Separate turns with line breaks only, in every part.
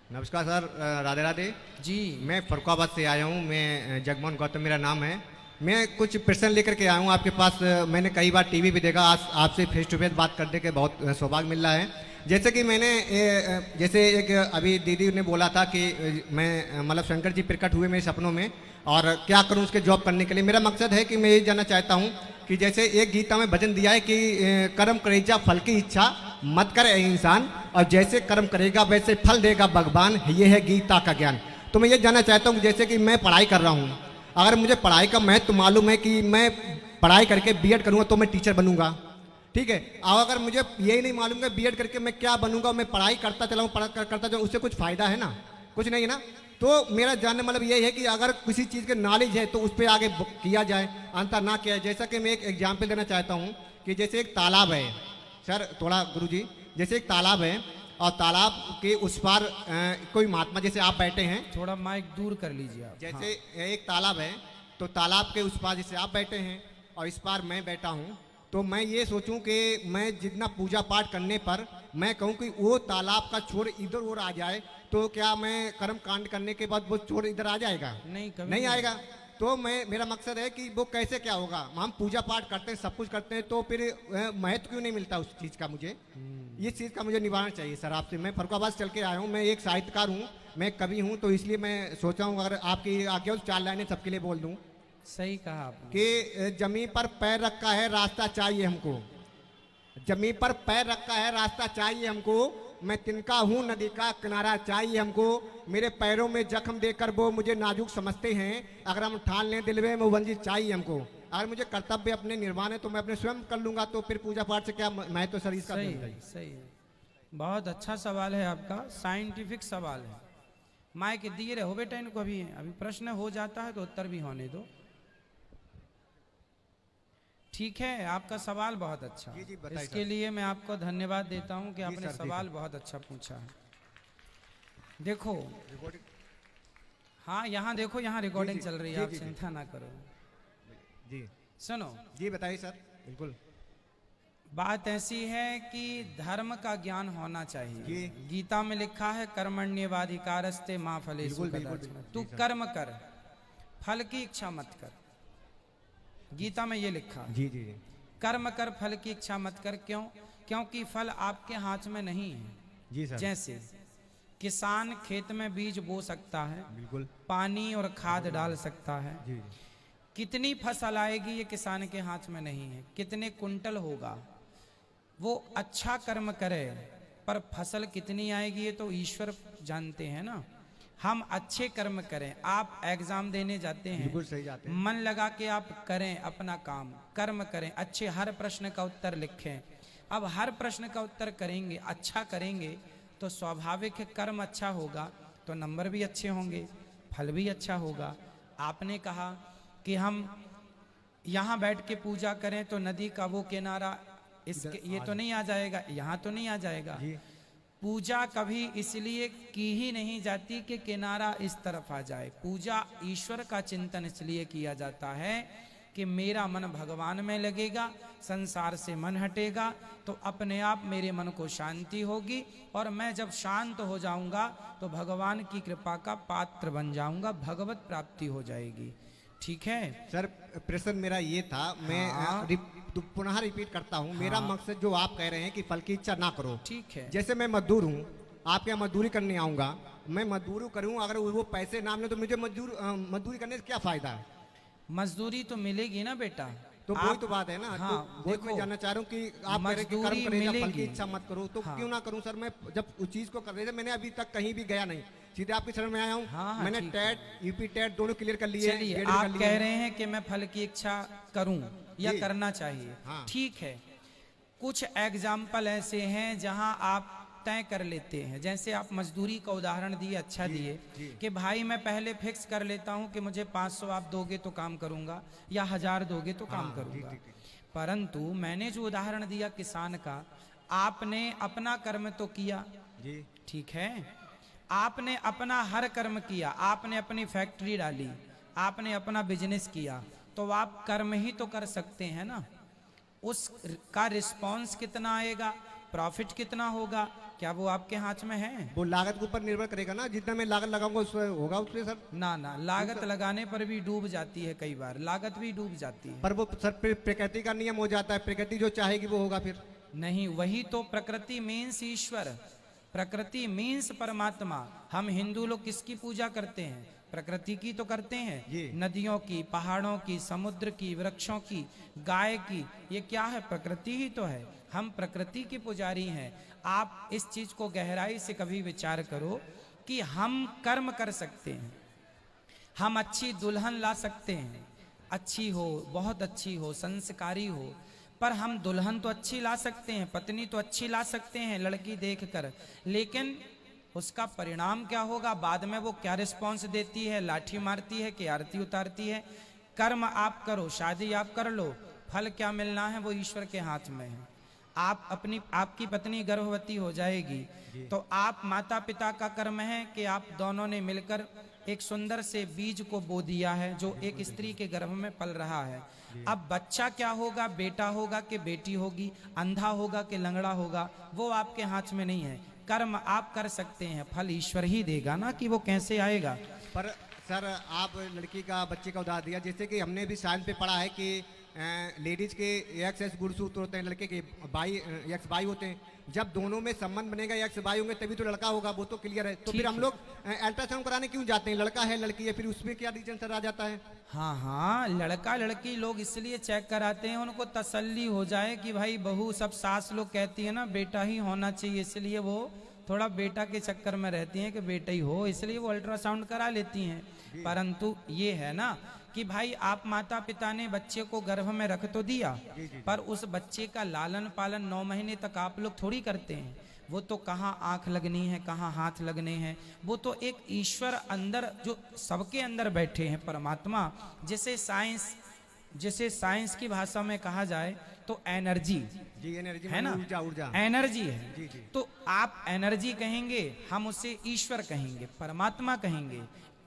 नमस्कार सर, राधे राधे
जी।
मैं फरुखाबाद से आया हूँ। मैं जगमोहन गौतम मेरा नाम है। मैं कुछ प्रश्न लेकर के आया हूँ आपके पास। मैंने कई बार टीवी पे देखा, आज आपसे फेस टू फेस बात करने के बहुत सौभाग्य मिल रहा है। जैसे कि मैंने जैसे एक अभी दीदी ने बोला था कि मैं मतलब शंकर जी प्रकट हुए मेरे सपनों में और क्या करूँ उसके जॉब करने के लिए। मेरा मकसद है कि मैं ये जानना चाहता हूँ कि जैसे एक गीता में भजन दिया है कि कर्म करेजा फल की इच्छा मत करे इंसान, और जैसे कर्म करेगा वैसे फल देगा भगवान, ये है गीता का ज्ञान। तो मैं ये जानना चाहता हूँ जैसे कि मैं पढ़ाई कर रहा हूँ, अगर मुझे पढ़ाई का महत्व मालूम है कि मैं पढ़ाई करके बीएड करूँगा तो मैं टीचर बनूंगा, ठीक है। और अगर मुझे यही नहीं मालूम कि बीएड करके मैं क्या बनूंगा, मैं पढ़ाई करता चला हूँ, करता चला, उससे कुछ फायदा है ना? कुछ नहीं है ना। तो मेरा जानने मतलब ये है कि अगर किसी चीज़ के नॉलेज है तो उस पर आगे किया जाए, अंतर ना किया जाए। जैसा कि मैं एक एग्जाम्पल देना चाहता हूँ कि जैसे एक तालाब है सर, थोड़ा गुरुजी, जैसे एक तालाब है और तालाब के उस पार कोई महात्मा, जैसे आप बैठे हैं,
थोड़ा माइक दूर कर लीजिए आप।
जैसे एक तालाब है तो तालाब के उस पार जैसे आप बैठे हैं और इस पार मैं बैठा हूँ, तो मैं ये सोचूं कि मैं जितना पूजा पाठ करने पर मैं कहूँ कि वो तालाब का छोर इधर उधर आ जाए, तो क्या मैं कर्म कांड करने के बाद वो छोर इधर आ जाएगा?
नहीं, कभी
नहीं आएगा। तो मेरा मकसद है कि वो कैसे क्या होगा। हम पूजा पाठ करते हैं, सब कुछ करते हैं, तो फिर महत्व क्यों नहीं मिलता उस चीज़ का? मुझे इस चीज़ का मुझे निवारण चाहिए सर आपसे। मैं फरुखाबाद चल के आया हूँ, मैं एक साहित्यकार हूँ, मैं कवि हूँ, तो इसलिए मैं सोचा हूँ अगर आपकी आज्ञा हो तो 4 लाइनें सबके लिए बोल दूँ
सही कहा आपने।
कि जमीन पर पैर रखा है रास्ता चाहिए हमको, जमीन पर पैर रखा है रास्ता चाहिए हमको, मैं तिनका हूँ नदी का किनारा चाहिए हमको, मेरे पैरों में जख्म देकर वो मुझे नाजुक समझते हैं, अगर हम ठान लें दिल में वो वंजित चाहिए हमको। अगर मुझे कर्तव्य अपने निर्वाण है तो मैं अपने स्वयं कर लूंगा, तो फिर पूजा पाठ से क्या महत्व तो सर इसका?
सही है, सही है। बहुत अच्छा सवाल है आपका, साइंटिफिक सवाल है। माइक दिए रहो बेटा इनको, अभी प्रश्न हो जाता है तो उत्तर भी होने दो। ठीक है, आपका सवाल बहुत अच्छा।
जी, बताइए
इसके
सर।
लिए मैं आपको धन्यवाद देता हूं कि
जी
आपने
सर, जी
सवाल
सर।
बहुत अच्छा पूछा है। देखो, हाँ यहाँ देखो, यहाँ रिकॉर्डिंग
जी,
चल रही है,
जी,
आप
जी, जी।
चिंता ना करो।
जी
सुनो,
जी, बताइए सर। बिल्कुल।
बात ऐसी है कि धर्म का ज्ञान होना चाहिए।
जी।
गीता में लिखा है कर्मण्येवाधिकारस्ते माँ फलेषु
बिल्कुल बिल्कुल
कदाचन।
बिल्कुल।
तू
जी सर।
कर्म कर, फल की इच्छा मत कर। गीता में ये लिखा है,
जी जी जी।
कर्म कर फल की इच्छा मत कर। क्यों? क्योंकि फल आपके हाथ में नहीं है।
जी सर।
जैसे किसान खेत में बीज बो सकता है,
बिल्कुल।
पानी और खाद डाल सकता है,
जी जी।
कितनी फसल आएगी ये किसान के हाथ में नहीं है, कितने कुंटल होगा। वो अच्छा कर्म करे पर फसल कितनी आएगी ये तो ईश्वर जानते हैं ना। हम अच्छे कर्म करें। आप एग्जाम देने जाते हैं,
बिल्कुल सही जाते हैं।
मन लगा के आप करें अपना काम, कर्म करें, अच्छे हर प्रश्न का उत्तर लिखें। अब हर प्रश्न का उत्तर करेंगे, अच्छा करेंगे, तो स्वाभाविक है कर्म अच्छा होगा तो नंबर भी अच्छे होंगे, फल भी अच्छा होगा। आपने कहा कि हम यहाँ बैठ के पूजा करें तो नदी का वो किनारा इसके ये तो नहीं आ जाएगा, यहाँ तो नहीं आ जाएगा।
जी।
पूजा कभी इसलिए की ही नहीं जाती कि किनारा इस तरफ आ जाए। पूजा ईश्वर का चिंतन इसलिए किया जाता है कि मेरा मन भगवान में लगेगा, संसार से मन हटेगा तो अपने आप मेरे मन को शांति होगी, और मैं जब शांत हो जाऊंगा तो भगवान की कृपा का पात्र बन जाऊंगा, भगवत प्राप्ति हो जाएगी। ठीक है
सर, प्रश्न मेरा ये था, मैं
हाँ।
पुनः रिपीट करता हूँ। मेरा
हाँ।
मकसद जो आप कह रहे हैं कि फल की इच्छा ना करो,
ठीक है।
जैसे मैं मजदूर हूँ, आपके यहाँ मजदूरी करने आऊँगा, मैं मजदूरी करूँ, अगर वो पैसे ना मिले तो मुझे मजदूरी करने से क्या फायदा है?
मजदूरी तो मिलेगी ना बेटा।
तो वही तो बात है ना।
हाँ,
तो वही मैं जानना चाह रहा हूँ कि आप कह रहे हैं कि कर्म
मजदूरी
करेगा फल की
मिलेगी।
इच्छा मत करो, तो
हाँ।
क्यों ना करूँ सर? मैं जब उस चीज को कर रहे थे, मैंने अभी तक कहीं भी गया नहीं, सीधे आपकी शरण में आया हूँ।
हाँ, हाँ,
मैंने
ठीक है।
टेट यूपी टेट दोनों क्लियर कर लिए,
चलिए,
बीएड भी कर
आप
लिए।
कह रहे हैं कि मैं फल की इच्छा करूं या
जी।
करना चाहिए।
हाँ।
ठीक है, कुछ एग्जाम्पल ऐसे हैं जहां आप तय कर लेते हैं। जैसे आप मजदूरी का उदाहरण दिए, अच्छा
जी,
दिए
जी।
कि भाई मैं पहले फिक्स कर लेता हूं कि मुझे 500 आप दोगे तो काम करूंगा, या 1000 दोगे तो काम
हाँ,
करूंगा।
ठीक ठीक।
परंतु मैंने जो उदाहरण दिया किसान का, आपने अपना कर्म तो किया,
जी।
ठीक है, आपने अपना हर कर्म किया, आपने अपनी फैक्ट्री डाली, आपने अपना बिजनेस किया, तो आप कर्म ही तो कर सकते हैं ना। उस का रिस्पॉन्स कितना आएगा, प्रॉफिट कितना होगा, क्या वो आपके हाथ में है?
वो लागत के ऊपर निर्भर करेगा ना, जितना मैं लागत लगाऊंगा उससे होगा उससे सर।
ना ना, लागत लगाने पर भी डूब जाती है, कई बार लागत भी डूब जाती है।
पर वो सर प्रकृति का नियम हो जाता है, प्रकृति जो चाहेगी वो होगा फिर।
नहीं, वही तो प्रकृति मीन्स ईश्वर, प्रकृति मीन्स परमात्मा। हम हिंदू लोग किसकी पूजा करते हैं? प्रकृति की तो करते
जी।
हैं, नदियों की, पहाड़ों की, समुद्र की, वृक्षों की, गाय की। ये क्या है? प्रकृति ही तो है। हम प्रकृति के पुजारी हैं। आप इस चीज को गहराई से कभी विचार करो कि हम कर्म कर सकते हैं, हम अच्छी दुल्हन ला सकते हैं, अच्छी हो, बहुत अच्छी हो, संस्कारी हो, पर हम दुल्हन तो अच्छी ला सकते हैं, पत्नी तो अच्छी ला सकते हैं लड़की देखकर, लेकिन उसका परिणाम क्या होगा? बाद में वो क्या रिस्पॉन्स देती है? लाठी मारती है कि आरती उतारती है? कर्म आप करो, शादी आप कर लो, फल क्या मिलना है वो ईश्वर के हाथ में है। आपकी पत्नी गर्भवती हो जाएगी तो आप माता पिता का कर्म है कि आप दोनों ने मिलकर एक सुंदर से बीज को बो दिया है जो एक स्त्री के गर्भ में पल रहा है। अब बच्चा क्या होगा? बेटा होगा कि बेटी होगी, अंधा होगा कि लंगड़ा होगा, वो आपके हाथ में नहीं है। कर्म आप कर सकते हैं, फल ईश्वर ही देगा ना, कि वो कैसे आएगा।
पर सर आप लड़की का बच्चे का उदाहरण दिया, जैसे कि हमने भी साइंस पे पढ़ा है कि लेडीज के एक्स गुणसूत्र होते हैं, लड़के के एक्स वाई होते हैं। जब दोनों में संबंध बनेगा, एक्स वाई होंगे तभी तो लड़का होगा, वो तो क्लियर है। तो फिर हम लोग अल्ट्रासाउंड कराने क्यों जाते हैं? लड़का है लड़की है, फिर उसमें क्या रीजन सर आ जाता है?
हाँ हाँ, लड़का लड़की लोग इसलिए चेक कराते हैं, उनको तसल्ली हो जाए कि भाई बहू, सब सास लोग कहती है ना बेटा ही होना चाहिए, इसलिए वो थोड़ा बेटा के चक्कर में रहती हैं कि बेटा ही हो, इसलिए वो अल्ट्रासाउंड करा लेती हैं। परंतु ये है ना कि भाई आप माता पिता ने बच्चे को गर्भ में रख तो दिया, पर उस बच्चे का लालन पालन 9 महीने तक आप लोग थोड़ी करते हैं। वो तो कहाँ आंख लगनी है, कहाँ हाथ लगने हैं, वो तो एक ईश्वर अंदर, जो सबके अंदर बैठे हैं, परमात्मा। जिसे साइंस की भाषा में कहा जाए तो एनर्जी
जी, एनर्जी
है ना,
ऊर्जा
एनर्जी है।
जी, जी।
तो आप एनर्जी कहेंगे, हम उसे ईश्वर कहेंगे, परमात्मा कहेंगे।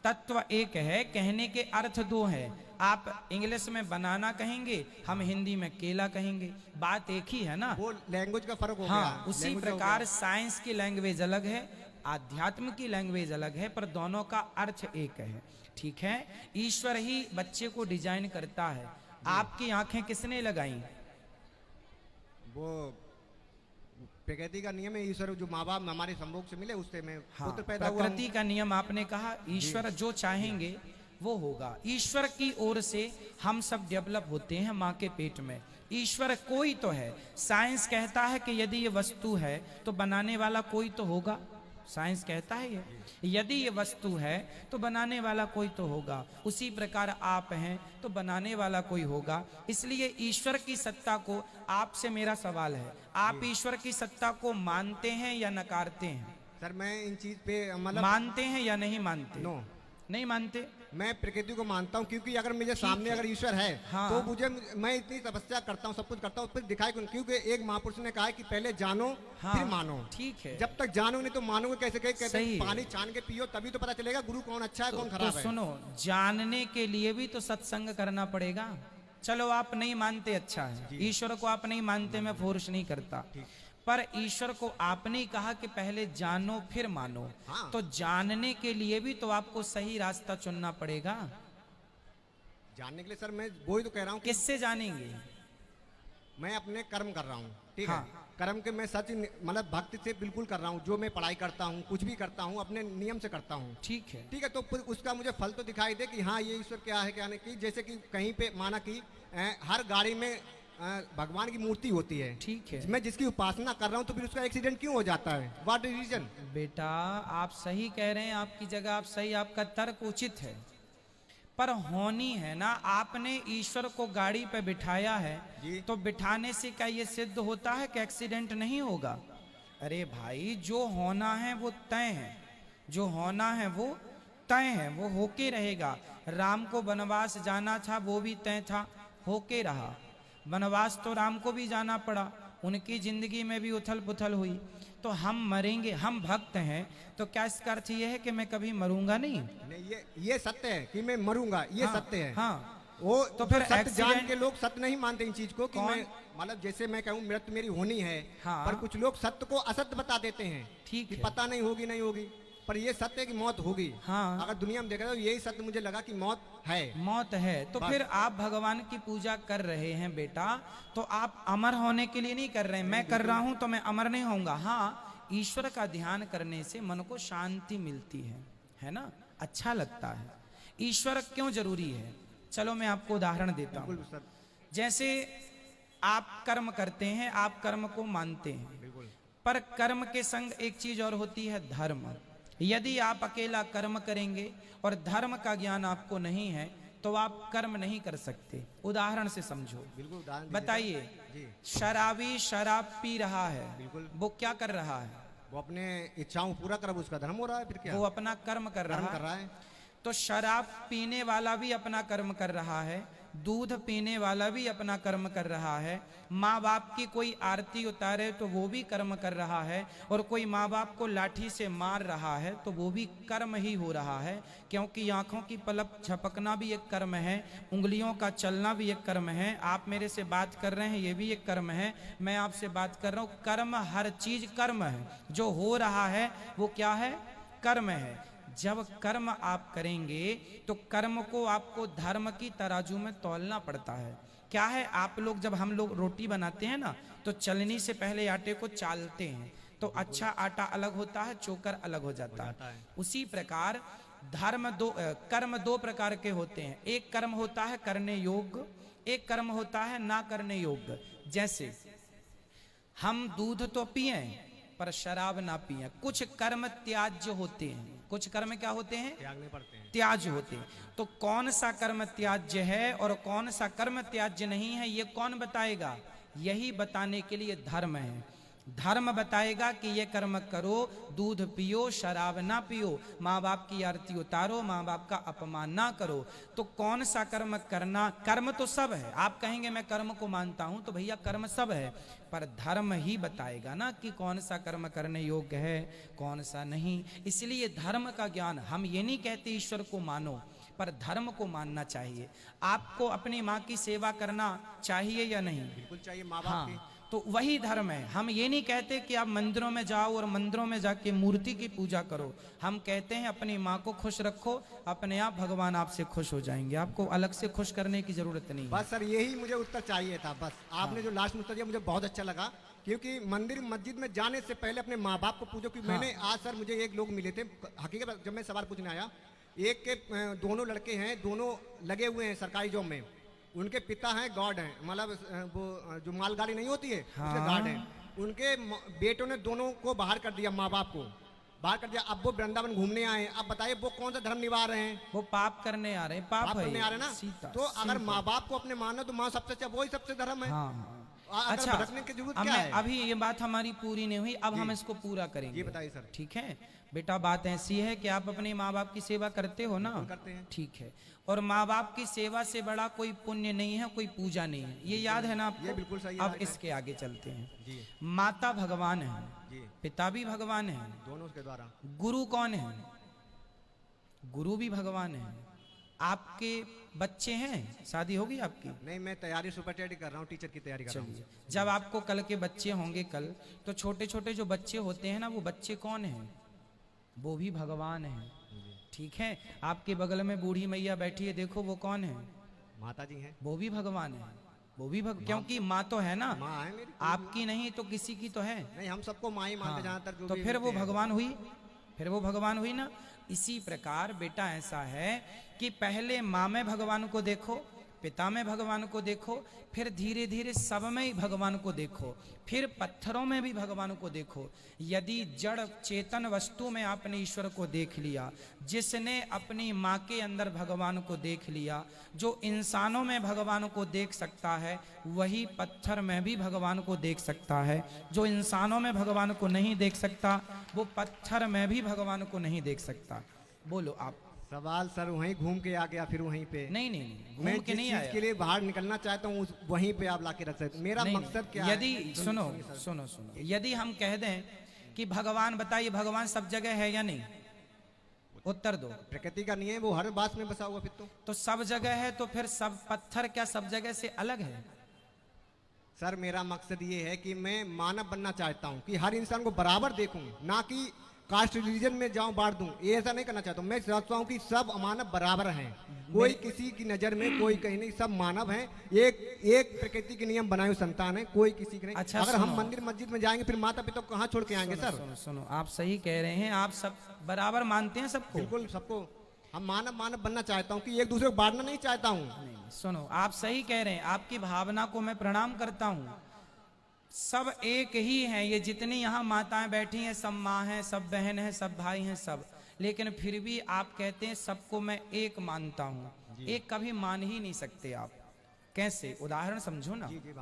तत्व एक है, कहने के अर्थ 2 है। आप इंग्लिश में बनाना कहेंगे, हम हिंदी में केला कहेंगे, बात एक ही है ना।
वो लैंग्वेज का फर्क हो
हाँ,
गया।
उसी
language का हो
प्रकार साइंस की लैंग्वेज अलग है, आध्यात्म की लैंग्वेज अलग है, पर दोनों का अर्थ एक है। ठीक है, ईश्वर ही बच्चे को डिजाइन करता है। आपकी आंखें किसने लगाई?
वो प्रकृति का नियम है, ईश्वर जो माँ बाप हमारे संभोग से मिले उससे मैं
हाँ,
पुत्र पैदा हुआ
प्रकृति का नियम आपने कहा, ईश्वर जो चाहेंगे वो होगा। ईश्वर की ओर से हम सब डेवलप होते हैं माँ के पेट में। ईश्वर कोई तो है। साइंस कहता है कि यदि ये वस्तु है तो बनाने वाला कोई तो होगा। साइंस कहता है ये, यदि ये वस्तु है तो बनाने वाला कोई तो होगा। उसी प्रकार आप हैं तो बनाने वाला कोई होगा। इसलिए ईश्वर की सत्ता को, आपसे मेरा सवाल है, आप ईश्वर की सत्ता को मानते हैं या नकारते हैं?
सर मैं इन चीज पे मतलब
मानते हैं या नहीं मानते?
नो,
नहीं मानते।
मैं प्रकृति को मानता हूँ, क्योंकि अगर मुझे सामने अगर ईश्वर है
हाँ।
तो मुझे, मैं इतनी तपस्या करता हूँ, सब कुछ करता हूँ, फिर दिखाई क्योंकि एक महापुरुष ने कहा है कि पहले जानो
हाँ,
फिर मानो।
ठीक है।
जब तक जानो नहीं तो मानोगे कैसे? कहते
सही
हैं
है।
पानी छान के पियो तभी तो पता चलेगा गुरु कौन अच्छा है कौन
तो
खराब है।
सुनो, जानने के लिए भी तो सत्संग करना पड़ेगा। चलो आप नहीं मानते, अच्छा है, ईश्वर को आप नहीं मानते, मैं फोर्स नहीं करता, पर ईश्वर को आपने ही कहा कि पहले जानो फिर मानो।
हाँ।
तो जानने के लिए भी तो आपको सही रास्ता चुनना पड़ेगा।
जानने के लिए सर मैं वही तो कह रहा हूँ कि
किससे जानेंगे?
मैं अपने कर्म कर रहा हूँ, ठीक
हाँ।
है, कर्म के मैं सच मतलब भक्ति से बिल्कुल कर रहा हूँ। जो मैं पढ़ाई करता हूँ, कुछ भी करता हूँ, अपने नियम से करता हूँ।
ठीक है।
ठीक है, तो फिर उसका मुझे फल तो दिखाई दे कि हाँ ये ईश्वर क्या है क्या नहीं। कि जैसे कि कहीं पे माना कि हर गाड़ी में भगवान की मूर्ति होती है,
ठीक है।
मैं जिसकी उपासना कर रहा हूँ तो फिर उसका एक्सीडेंट क्यों हो जाता है? What is reason?
बेटा आप सही कह रहे हैं, आपकी जगह आप सही, आपका तर्क उचित है, पर होनी है ना। आपने ईश्वर को गाड़ी पे बिठाया है
जी।
तो बिठाने से क्या ये सिद्ध होता है कि एक्सीडेंट नहीं होगा? अरे भाई, जो होना है वो तय है, जो होना है वो तय है, वो होके रहेगा। राम को वनवास जाना था, वो भी तय था, होके रहा। वनवास तो राम को भी जाना पड़ा, उनकी जिंदगी में भी उथल पुथल हुई। तो हम मरेंगे, हम भक्त हैं, तो क्या इसका अर्थ ये है कि मैं कभी मरूंगा नहीं?
नहीं, ये सत्य है कि मैं मरूंगा, ये
हाँ,
सत्य है।
हाँ,
वो
तो
तो
फिर
फिर सत्य जान
accident-
के लोग सत्य नहीं मानते इन चीज को कि
कौन?
मैं मतलब जैसे मैं कहूँ मृत्यु मेरी होनी है,
हाँ।
पर कुछ लोग सत्य को असत्य बता देते हैं
ठीक
कि
है।
पता नहीं होगी नहीं होगी, पर ये सत्य है कि मौत होगी।
हाँ।
अगर दुनिया में देखा तो यही सत्य मुझे लगा कि मौत है।
मौत है। तो
बस।
फिर आप भगवान की पूजा कर रहे हैं बेटा, तो आप अमर होने के लिए नहीं कर रहे हैं। मैं कर रहा हूं तो मैं अमर नहीं होऊंगा। हाँ, ईश्वर का ध्यान करने से मन को शांति मिलती है ना, अच्छा लगता है। ईश्वर क्यों जरूरी है, चलो मैं आपको उदाहरण देता हूं।
बिल्कुल सर,
जैसे आप कर्म करते हैं, आप कर्म को मानते हैं,
बिल्कुल
पर कर्म के संग एक चीज और होती है, धर्म। यदि आप अकेला कर्म करेंगे और धर्म का ज्ञान आपको नहीं है तो आप कर्म नहीं कर सकते। उदाहरण से समझो।
बिल्कुल उदाहरण दीजिए।
बताइए,
जी,
शराबी शराब पी रहा है,
बिल्कुल।
वो क्या कर रहा है?
वो अपने इच्छाओं पूरा कर, उसका धर्म हो रहा है, फिर क्या
वो अपना कर्म कर
कर्म
रहा
कर
है।
रहा है।
तो शराब पीने वाला भी अपना कर्म कर रहा है, दूध पीने वाला भी अपना कर्म कर रहा है, माँ बाप की कोई आरती उतारे तो वो भी कर्म कर रहा है, और कोई माँ बाप को लाठी से मार रहा है तो वो भी कर्म ही हो रहा है। क्योंकि आंखों की पलक झपकना भी एक कर्म है, उंगलियों का चलना भी एक कर्म है, आप मेरे से बात कर रहे हैं ये भी एक कर्म है, मैं आपसे बात कर रहा हूँ, कर्म, हर चीज कर्म है। जो हो रहा है वो क्या है? कर्म है। जब कर्म आप करेंगे तो कर्म को आपको धर्म की तराजू में तौलना पड़ता है। क्या है, आप लोग जब हम लोग रोटी बनाते हैं ना तो चलनी से पहले आटे को चालते हैं, तो अच्छा आटा अलग होता है, चोकर अलग हो जाता है। उसी प्रकार कर्म दो प्रकार के होते हैं। एक कर्म होता है करने योग्य, एक कर्म होता है ना करने योग्य। जैसे हम दूध तो पिए पर शराब ना पिए। कुछ कर्म त्याज्य होते हैं। कुछ कर्म क्या होते हैं?
त्यागने पड़ते हैं।
त्याज्य होते हैं। तो कौन सा कर्म त्याज्य है और कौन सा कर्म त्याज्य नहीं है, ये कौन बताएगा? यही बताने के लिए धर्म है। धर्म बताएगा कि ये कर्म करो, दूध पियो, शराब ना पियो, माँ बाप की आरती उतारो, माँ बाप का अपमान ना करो। तो कौन सा कर्म करना? कर्म तो सब है। आप कहेंगे मैं कर्म को मानता हूं, तो भैया कर्म सब है, पर धर्म ही बताएगा ना कि कौन सा कर्म करने योग्य है, कौन सा नहीं। इसलिए धर्म का ज्ञान, हम ये नहीं कहते ईश्वर को मानो, पर धर्म को मानना चाहिए। आपको अपनी माँ की सेवा करना चाहिए या नहीं?
बिल्कुल चाहिए, माँ बाप की।
हाँ, तो वही धर्म है। हम ये नहीं कहते कि आप मंदिरों में जाओ और मंदिरों में जाके मूर्ति की पूजा करो। हम कहते हैं अपनी माँ को खुश रखो, अपने आप भगवान आपसे खुश हो जाएंगे। आपको अलग से खुश करने की जरूरत नहीं है।
बस सर यही मुझे उत्तर चाहिए था। बस आपने जो लास्ट में उत्तर दिया मुझे बहुत अच्छा लगा, क्योंकि मंदिर मस्जिद में जाने से पहले अपने माँ बाप को पूजो। क्योंकि मैंने आज सर मुझे एक लोग मिले थे, हकीकत जब मैं सवाल पूछने आया, एक के दोनों लड़के हैं, दोनों लगे हुए हैं सरकारी जॉब में, उनके पिता हैं गॉड हैं, मतलब वो जो मालगाड़ी नहीं होती है उसके गार्ड हैं। उनके बेटों ने दोनों को बाहर कर दिया, माँ बाप को बाहर कर दिया। अब वो वृंदावन घूमने आए। अब बताइए वो कौन सा धर्म निभा रहे हैं?
वो पाप करने आ रहे हैं। पाप है
करने
ये।
आ रहे हैं ना।
सीता,
तो अगर
सीता।
माँ बाप को अपने मानो तो माँ सबसे अच्छा, वही सबसे धर्म है।
हाँ,
अगर
अच्छा,
भटकने की जरूरत
अब
क्या
मैं
है?
अभी ये बात हमारी पूरी नहीं हुई, अब हम इसको पूरा करेंगे।
ये बताइए सर।
ठीक है बेटा, बात ऐसी है कि आप अपने माँ बाप की सेवा करते हो ना?
करते हैं।
ठीक है। और माँ बाप की सेवा से बड़ा कोई पुण्य नहीं है, कोई पूजा नहीं है, ये याद है ना आपको?
ये बिल्कुल सही है।
अब इसके आगे चलते हैं।
जी
माता भगवान है,
जी,
पिता भी भगवान है,
दोनों उसके द्वारा।
गुरु कौन है? गुरु भी भगवान है। आपके बच्चे हैं, शादी होगी आपकी?
नहीं, मैं तैयारी सुपरटेंडेंट कर रहा हूँ, टीचर की तैयारी कर रहा हूँ।
चलिए, जब आपको कल के बच्चे होंगे कल, तो छोटे छोटे जो बच्चे होते हैं ना, वो बच्चे कौन हैं? वो भी भगवान हैं। ठीक है। आपके बगल में बूढ़ी मैया बैठी है, देखो वो कौन है?
माता जी हैं।
वो भी भगवान है। वो भी क्योंकि माँ तो है ना,
माँ है मेरी।
आपकी नहीं तो किसी की तो है।
नहीं, हम सबको माँ ही मानते
हाँ,
जहाँ तक जो
तो
भी
फिर वो
मिलते हैं।
भगवान हुई, फिर वो भगवान हुई ना। इसी प्रकार बेटा ऐसा है कि पहले माँ में भगवान को देखो, पिता में भगवान को देखो, फिर धीरे धीरे सब में ही भगवान को देखो, फिर पत्थरों में भी भगवान को देखो। यदि जड़ चेतन वस्तु में आपने ईश्वर को देख लिया, जिसने अपनी माँ के अंदर भगवान को देख लिया, जो इंसानों में भगवान को देख सकता है, वही पत्थर में भी भगवान को देख सकता है। जो इंसानों में भगवान को नहीं देख सकता, वो पत्थर में भी भगवान को नहीं देख सकता। बोलो आप।
सवाल सर वहीं घूम के आ गया, फिर वहीं पे।
नहीं नहीं नहीं,
मैं
घूम के
जिस
नहीं
चीज
आया।
के लिए बाहर निकलना चाहता हूँ वहीं पे आप लाके रख सकते। मेरा
नहीं,
मकसद क्या
यदि
है?
सुनो सुनो सुनो, यदि हम कह दें कि भगवान, बताइए भगवान सब जगह है या नहीं?
वो
उत्तर दो।
प्रकृति का नियम है, वो हर बात में बसा हुआ फिर
तो सब जगह है तो फिर सब पत्थर क्या सब जगह से अलग है?
सर मेरा मकसद ये है कि मैं मानव बनना चाहता हूँ कि हर इंसान को बराबर देखूं, ना कि कास्ट रिलीजन में जाऊं बांट दूं, ये ऐसा नहीं करना चाहता हूं। मैं चाहता हूं कि सब मानव बराबर हैं, कोई किसी की नजर में कोई कहीं नहीं, सब मानव हैं, एक एक प्रकृति के नियम बनाए हुए संतान है, कोई किसी की नहीं।
अच्छा,
अगर हम
सुनो।
मंदिर मस्जिद में जाएंगे फिर माता पिता को कहाँ छोड़ के आएंगे सर?
सुनो सुनो, आप सही कह रहे हैं, आप सब बराबर मानते हैं सबको।
बिल्कुल सबको, हम मानव मानव बनना चाहता हूँ कि एक दूसरे को बांटना नहीं चाहता हूँ।
नहीं, सुनो, आप सही कह रहे हैं, आपकी भावना को मैं प्रणाम करता हूँ। सब एक ही हैं, ये जितनी यहाँ माताएं बैठी हैं सब माँ हैं, सब बहन हैं, सब भाई हैं, सब। लेकिन फिर भी आप कहते हैं सबको मैं एक मानता हूँ। एक कभी मान ही नहीं सकते आप, कैसे? उदाहरण समझो ना।
जी जी